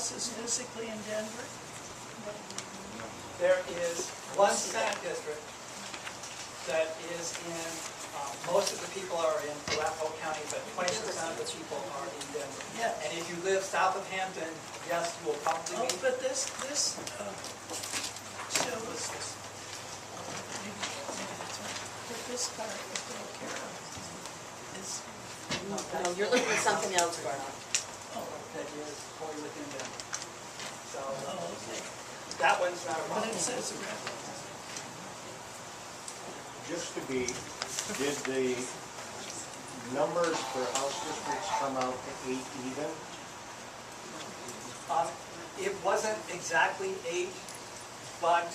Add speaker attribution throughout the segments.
Speaker 1: house is physically in Denver?
Speaker 2: There is one Senate district that is in, most of the people are in Reapportionment County, but 20% of the people are in Denver.
Speaker 1: Yes.
Speaker 2: And if you live south of Hampton, yes, you will probably
Speaker 1: Oh,
Speaker 2: be.
Speaker 1: but this shows this. Maybe it's not. But this part that they care of is,
Speaker 3: No, you're looking at something else, Bernard.
Speaker 2: That is wholly within Denver. So
Speaker 1: oh, okay.
Speaker 2: that one's not a
Speaker 1: But
Speaker 2: problem.
Speaker 1: it says red.
Speaker 4: Just to be, did the numbers for house districts come out to 8 even?
Speaker 2: It wasn't exactly 8, but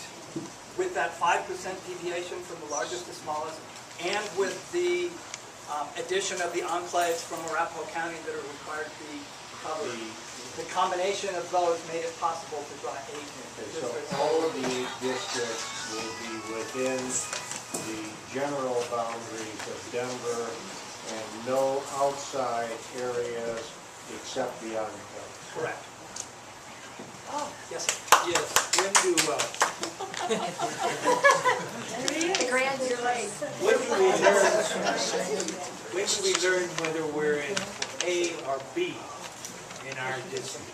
Speaker 2: with that 5% deviation from the largest to smallest, and with the addition of the enclaves from Arapahoe County that are required to be covered, the combination of those made it possible to draw 8
Speaker 4: Okay, so
Speaker 2: districts.
Speaker 4: all of the 8 districts will be within the general boundaries of Denver and no outside areas except the enclave.
Speaker 2: Correct.
Speaker 3: Oh,
Speaker 2: Yes, sir.
Speaker 5: Yes, when do
Speaker 3: congratulations.
Speaker 5: when do we learn whether we're in A or B in our district?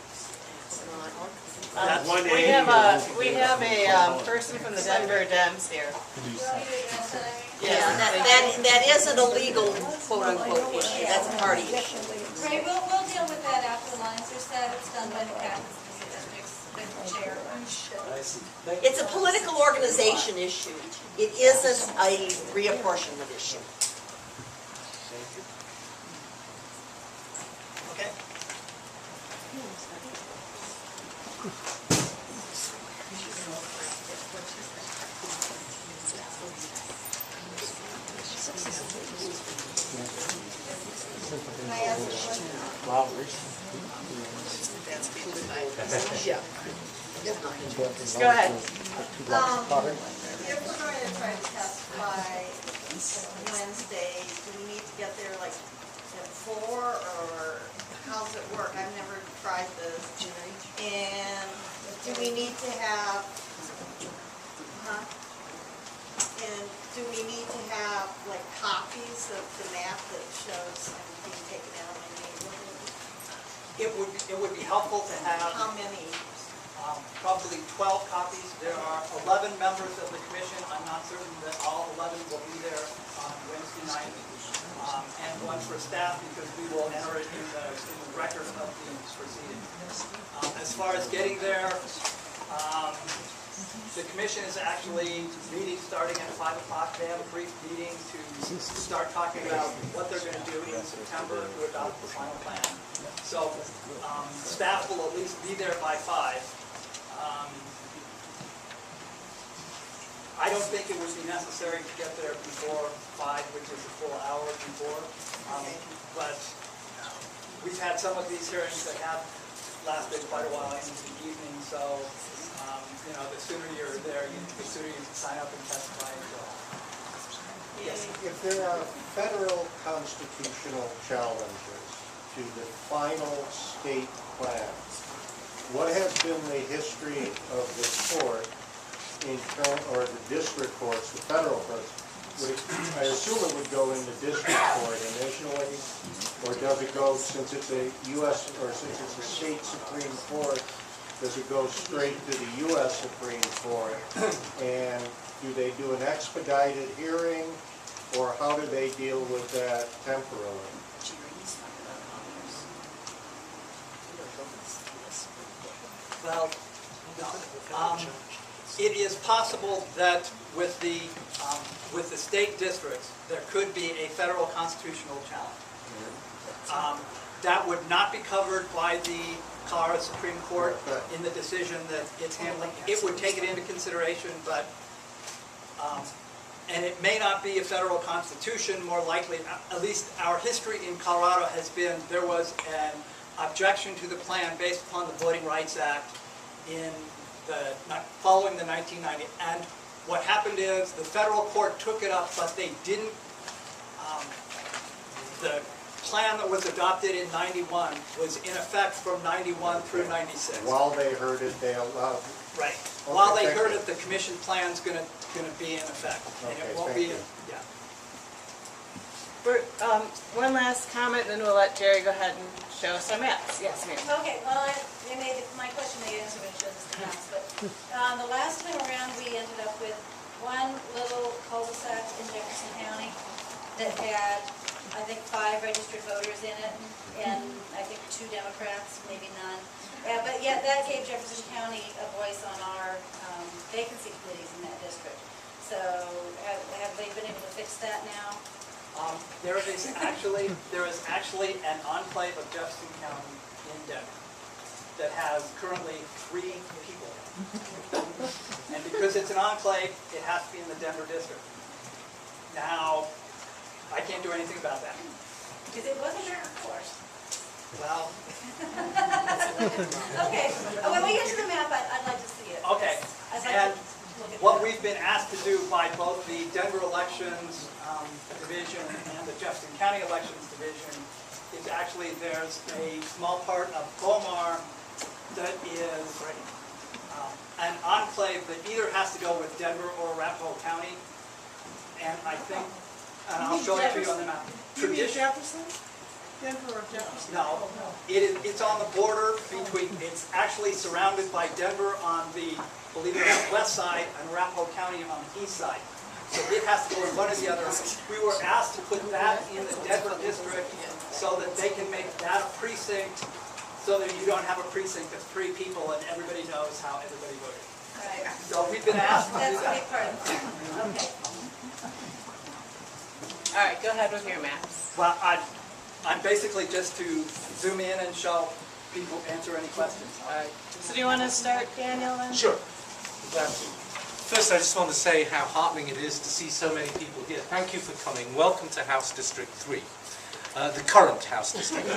Speaker 5: One
Speaker 6: We
Speaker 5: A
Speaker 6: have a person from the Denver Dems here.
Speaker 3: Yeah, that isn't a legal quote-unquote issue, that's a party issue.
Speaker 7: Right, we'll deal with that after the lines are set. It's done by the captains of the districts, the chair.
Speaker 5: I see. Thank
Speaker 3: It's a political organization issue. It isn't a reapportionment issue.
Speaker 5: you.
Speaker 2: Okay.
Speaker 7: Can I ask a question?
Speaker 3: Yeah.
Speaker 6: Go ahead.
Speaker 7: If we're going to try to testify Wednesday, do we need to get there like at 4, or how's it work? I've never tried this. And do we need to have, and do we need to have like copies of the map that shows I'm being taken out of my neighborhood?
Speaker 2: It would be helpful to have
Speaker 7: How many?
Speaker 2: probably 12 copies. There are 11 members of the commission. I'm not certain that all 11 will be there on Wednesday night. And one for staff, because we will enter it in the record of the proceedings. As far as getting there, the commission is actually meeting starting at 5 o'clock. They have a brief meeting to start talking about what they're going to do in September to adopt the final plan. So staff will at least be there by 5. I don't think it would be necessary to get there before 5, which is a full hour before. But we've had some of these hearings that have lasted quite a while into the evening, so the sooner you're there, the sooner you can sign up and testify and go. Yes.
Speaker 4: If there are federal constitutional challenges to the final state plan, what has been the history of the court or the district courts, the federal courts? I assume it would go into district court initially, or does it go, since it's a U.S. or since it's a state Supreme Court, does it go straight to the U.S. Supreme Court? And do they do an expedited hearing, or how do they deal with that temporarily?
Speaker 2: Well, it is possible that with the state districts, there could be a federal constitutional challenge. That would not be covered by the Colorado Supreme Court in the decision that it's handling. It would take it into consideration, but, and it may not be a federal constitution, more likely, at least our history in Colorado has been, there was an objection to the plan based upon the Voting Rights Act following the 1990. And what happened is the federal court took it up, but they didn't, the plan that was adopted in 91 was in effect from 91 through 96.
Speaker 4: While they heard it, they allowed,
Speaker 2: Right. While they
Speaker 4: thank
Speaker 2: heard
Speaker 4: you.
Speaker 2: it, the commission plan's gonna be in effect. And
Speaker 4: Okay,
Speaker 2: it won't
Speaker 4: thank
Speaker 2: be,
Speaker 4: you.
Speaker 2: yeah.
Speaker 6: One last comment, then we'll let Jerry go ahead and show us our maps. Yes, ma'am.
Speaker 8: Okay, well, my question may answer when it shows us the maps, but the last time around, we ended up with one little cul-de-sac in Jefferson County that had, I think, 5 registered voters in it, and I think 2 Democrats, maybe none. But yet that gave Jefferson County a voice on our vacancy committees in that district. So have they been able to fix that now?
Speaker 2: There is actually an enclave of Jefferson County in Denver that has currently 3 people. And because it's an enclave, it has to be in the Denver district. Now, I can't do anything about that.
Speaker 8: Because it wasn't there, of course.
Speaker 2: Well,
Speaker 8: Okay, when we get to the map, I'd like to see it.
Speaker 2: okay.
Speaker 8: I'd like
Speaker 2: And
Speaker 8: to look at
Speaker 2: what
Speaker 8: that.
Speaker 2: we've been asked to do by both the Denver Elections Division and the Jefferson County Elections Division is actually, there's a small part of Bomar that is an enclave that either has to go with Denver or Arapahoe County. And I think, and I'll show it to you on the map.
Speaker 1: You mean Jefferson? Denver or Jefferson?
Speaker 2: No, it's on the border between, it's actually surrounded by Denver on the, believe it or not, west side and Arapahoe County on the east side. So it has to go in one or the other. We were asked to put that in the Denver district so that they can make that a precinct, so that you don't have a precinct of 3 people and everybody knows how everybody voted.
Speaker 8: Right.
Speaker 2: So we've been asked to do
Speaker 8: That's a
Speaker 2: that.
Speaker 8: big part of it. Okay.
Speaker 6: All right, go ahead with your maps.
Speaker 2: Well, I'm basically just to zoom in and show people, answer any questions.
Speaker 6: All right. So do you want to start, Daniel, then?
Speaker 5: Sure. First, I just want to say how heartening it is to see so many people here. Thank you for coming. Welcome to House District 3, the current House District. 3.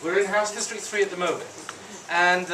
Speaker 5: We're in House District 3 at the moment. And